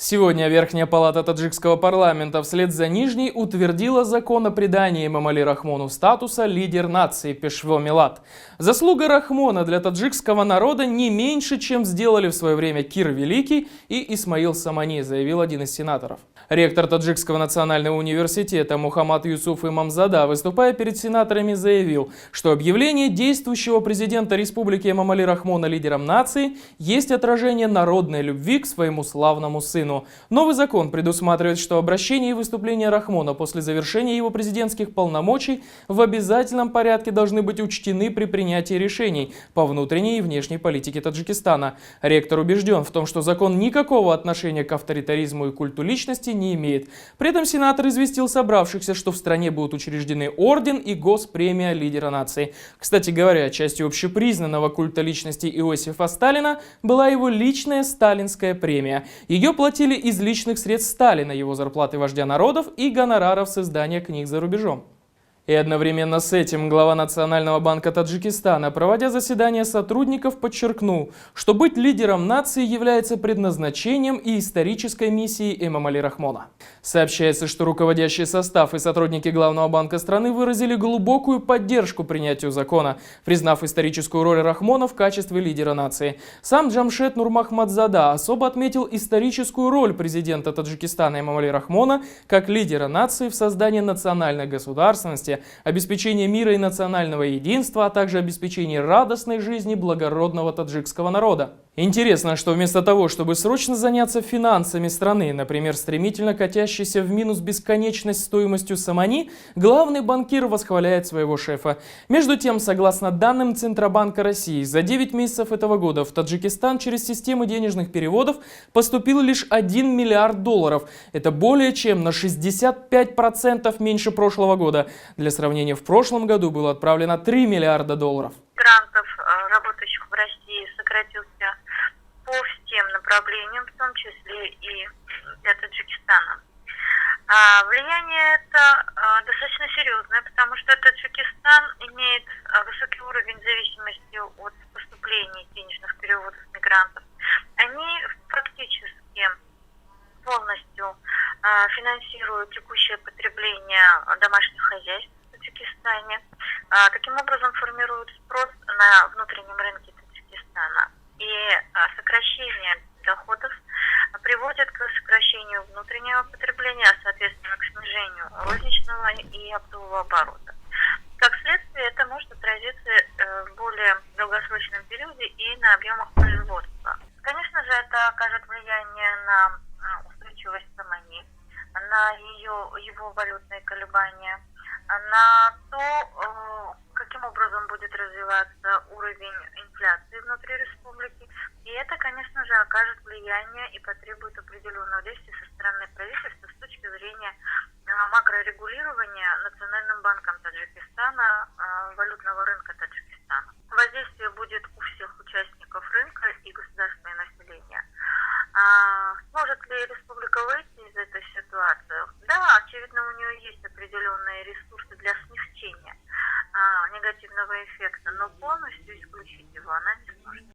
Сегодня Верхняя палата таджикского парламента вслед за Нижней утвердила закон о придании Эмомали Рахмону статуса «Лидер нации» Пешво Милат. Заслуга Рахмона для таджикского народа не меньше, чем сделали в свое время Кир Великий и Исмаил Самани, заявил один из сенаторов. Ректор Таджикского национального университета Мухаммад Юсуф Имамзада, выступая перед сенаторами, заявил, что объявление действующего президента Республики Эмомали Рахмона лидером нации есть отражение народной любви к своему славному сыну. Новый закон предусматривает, что обращение и выступления Рахмона после завершения его президентских полномочий в обязательном порядке должны быть учтены при принятии решений по внутренней и внешней политике Таджикистана. Ректор убежден в том, что закон никакого отношения к авторитаризму и культу личности не имеет. При этом сенатор известил собравшихся, что в стране будут учреждены орден и госпремия лидера нации. Кстати говоря, частью общепризнанного культа личности Иосифа Сталина была его личная сталинская премия. Ее платили из личных средств Сталина, его зарплаты вождя народов и гонораров с издания книг за рубежом. И одновременно с этим глава Национального банка Таджикистана, проводя заседание сотрудников, подчеркнул, что быть лидером нации является предназначением и исторической миссией Эмомали Рахмона. Сообщается, что руководящий состав и сотрудники главного банка страны выразили глубокую поддержку принятию закона, признав историческую роль Рахмона в качестве лидера нации. Сам Джамшед Нурмахмадзада особо отметил историческую роль президента Таджикистана Эмомали Рахмона как лидера нации в создании национальной государственности, обеспечение мира и национального единства, а также обеспечение радостной жизни благородного таджикского народа. Интересно, что вместо того, чтобы срочно заняться финансами страны, например, стремительно катящейся в минус бесконечность стоимостью Самани, главный банкир восхваляет своего шефа. Между тем, согласно данным Центробанка России, за 9 месяцев этого года в Таджикистан через системы денежных переводов поступил лишь 1 миллиард долларов. Это более чем на 65% меньше прошлого года. Для сравнения, в прошлом году было отправлено 3 миллиарда долларов. Мигрантов, работающих в России, сократился по всем направлениям, в том числе и для Таджикистана. Влияние это достаточно серьезное, потому что Таджикистан имеет высокий уровень зависимости от поступлений денежных переводов мигрантов. Они фактически полностью финансируют текущее потребление домашних хозяйств в Таджикистане. Таким образом формируют спрос на внутреннем рынке Таджикистана. И сокращение доходов приводит к сокращению внутреннего потребления, а соответственно к снижению розничного и оптового оборота. Как следствие, это может отразиться в более долгосрочном периоде и на объемах производства. Конечно же, это окажет влияние на устойчивость Самани, на его валютные колебания, на то, каким образом будет развиваться уровень инфляции внутри республики. И это, конечно же, окажет влияние и потребует определенного действия со стороны правительства с точки зрения макрорегулирования Национальным банком Таджикистана, валютного рынка Таджикистана. Воздействие будет у всех участников рынка и государственного населения. Сможет ли республика выйти из этой ситуации? Да, очевидно, у нее есть определенные ресурсы для смягчения негативного эффекта, но полностью исключить его она не сможет.